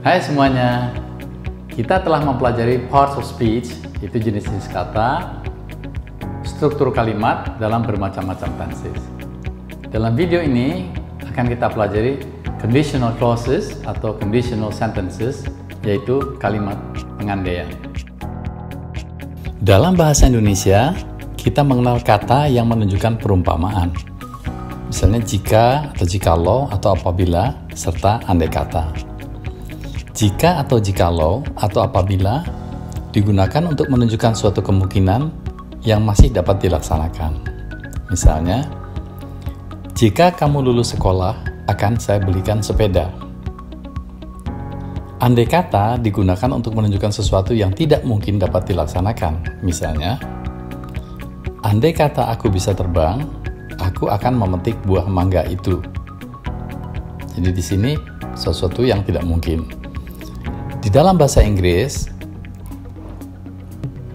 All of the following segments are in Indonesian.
Hai semuanya, kita telah mempelajari parts of speech, itu jenis-jenis kata, struktur kalimat dalam bermacam-macam tenses. Dalam video ini akan kita pelajari conditional clauses atau conditional sentences, yaitu kalimat pengandaian. Dalam bahasa Indonesia, kita mengenal kata yang menunjukkan perumpamaan. Misalnya jika atau jikalau atau apabila serta andai kata. Jika atau jikalau atau apabila digunakan untuk menunjukkan suatu kemungkinan yang masih dapat dilaksanakan. Misalnya, jika kamu lulus sekolah, akan saya belikan sepeda. Andai kata digunakan untuk menunjukkan sesuatu yang tidak mungkin dapat dilaksanakan. Misalnya, andai kata aku bisa terbang, aku akan memetik buah mangga itu. Jadi di sini sesuatu yang tidak mungkin. Di dalam bahasa Inggris,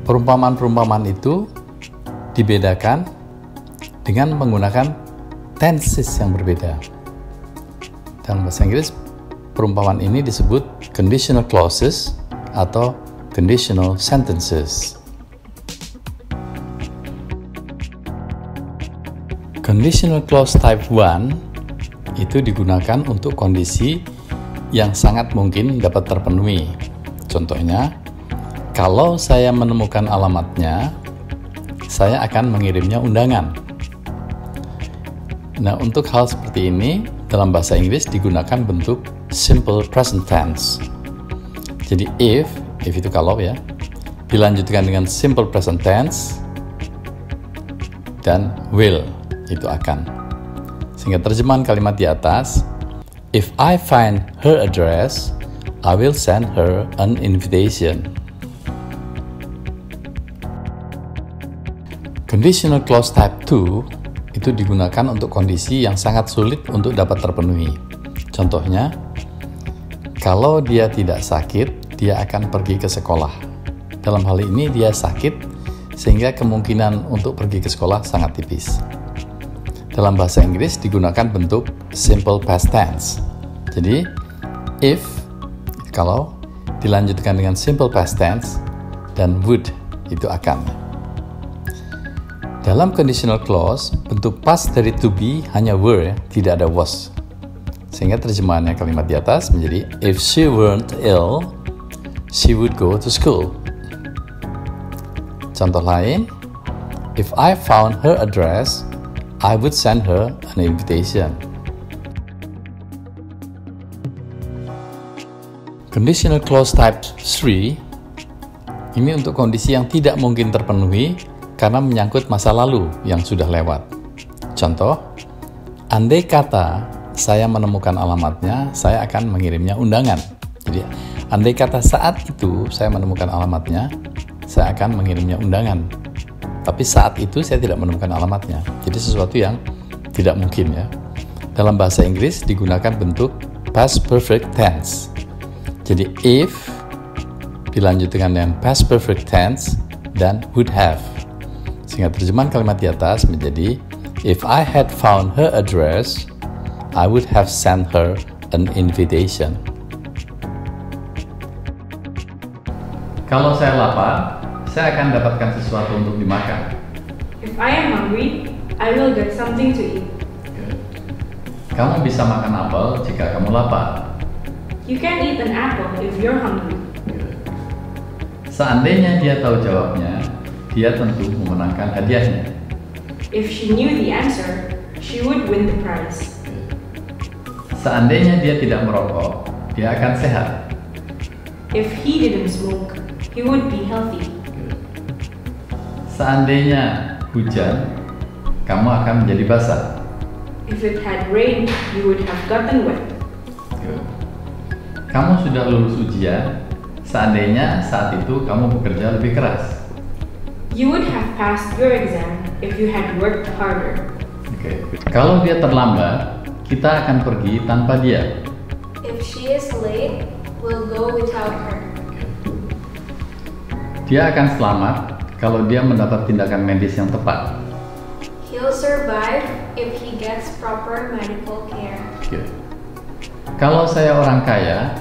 perumpamaan-perumpamaan itu dibedakan dengan menggunakan tenses yang berbeda. Dalam bahasa Inggris, perumpamaan ini disebut conditional clauses atau conditional sentences. Conditional clause type 1 itu digunakan untuk kondisi yang sangat mungkin dapat terpenuhi. Contohnya, kalau saya menemukan alamatnya, saya akan mengirimnya undangan. Nah, untuk hal seperti ini, dalam bahasa Inggris digunakan bentuk simple present tense. Jadi if itu kalau ya, dilanjutkan dengan simple present tense, dan will, itu akan. Sehingga terjemahan kalimat di atas, if I find her address, I will send her an invitation. Conditional clause type 2 itu digunakan untuk kondisi yang sangat sulit untuk dapat terpenuhi. Contohnya, kalau dia tidak sakit, dia akan pergi ke sekolah. Dalam hal ini dia sakit, sehingga kemungkinan untuk pergi ke sekolah sangat tipis. Dalam bahasa Inggris digunakan bentuk simple past tense. Jadi, if, kalau, dilanjutkan dengan simple past tense, dan would, itu akan. Dalam conditional clause, bentuk past dari to be hanya were, tidak ada was. Sehingga terjemahannya kalimat di atas menjadi, if she weren't ill, she would go to school. Contoh lain, if I found her address, I would send her an invitation. Conditional clause type 3 ini untuk kondisi yang tidak mungkin terpenuhi karena menyangkut masa lalu yang sudah lewat. Contoh, andai kata saya menemukan alamatnya, saya akan mengirimnya undangan. Jadi, andai kata saat itu saya menemukan alamatnya, saya akan mengirimnya undangan. Tapi saat itu saya tidak menemukan alamatnya. Jadi sesuatu yang tidak mungkin ya. Dalam bahasa Inggris digunakan bentuk past perfect tense. Jadi if dilanjutkan dengan past perfect tense dan would have. Sehingga terjemahan kalimat di atas menjadi, if I had found her address, I would have sent her an invitation. Kalau saya lapar, saya akan dapatkan sesuatu untuk dimakan. If I am hungry, I will get something to eat. Kamu bisa makan apel jika kamu lapar. You can eat an apple if you're hungry. Seandainya dia tahu jawabnya, dia tentu memenangkan hadiahnya. If she knew the answer, she would win the prize. Seandainya dia tidak merokok, dia akan sehat. If he didn't smoke, he would be healthy. Seandainya hujan, kamu akan menjadi basah. If it had rained, you would have gotten wet. Kamu sudah lulus ujian, seandainya saat itu kamu bekerja lebih keras. You would have passed your exam if you had worked harder. Kalau dia terlambat, kita akan pergi tanpa dia. If she is late, we'll go without her. Dia akan selamat kalau dia mendapat tindakan medis yang tepat. He'll survive if he gets proper medical care. Kalau saya orang kaya,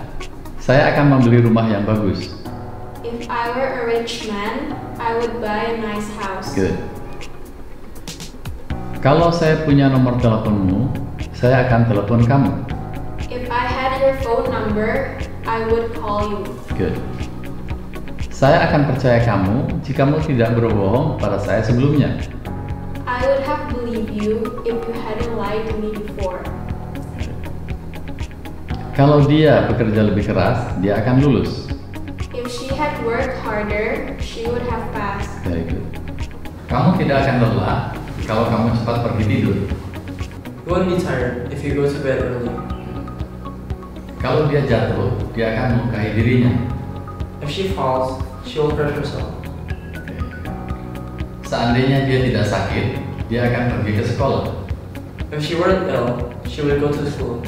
Saya akan membeli rumah yang bagus. If I were a rich man, I would buy a nice house. Good. Kalau saya punya nomor teleponmu, saya akan telepon kamu. If I had your phone number, I would call you. Good. Saya akan percaya kamu jika kamu tidak berbohong pada saya sebelumnya. I would have believed you if you hadn't lied to me before. Kalau dia bekerja lebih keras, dia akan lulus. If she had worked harder, she would have passed. Very good. Kamu tidak akan lelah kalau kamu cepat pergi tidur. You won't be tired if you go to bed early. Kalau dia jatuh, dia akan melukai dirinya. If she falls, she will hurt herself. Seandainya dia tidak sakit, dia akan pergi ke sekolah. If she weren't ill, she would go to school.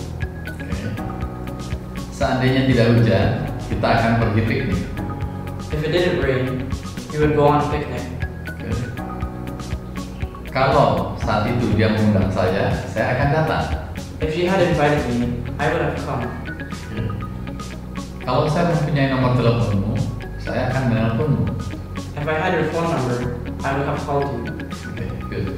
Seandainya tidak hujan, kita akan pergi piknik. If it didn't rain, you would go on a picnic. Kalau saat itu dia mengundang saya akan datang. If she had invited me, I would have come. Kalau saya mempunyai nomor teleponmu, saya akan menelponmu. If I had your phone number, I would have called you. Okay, good.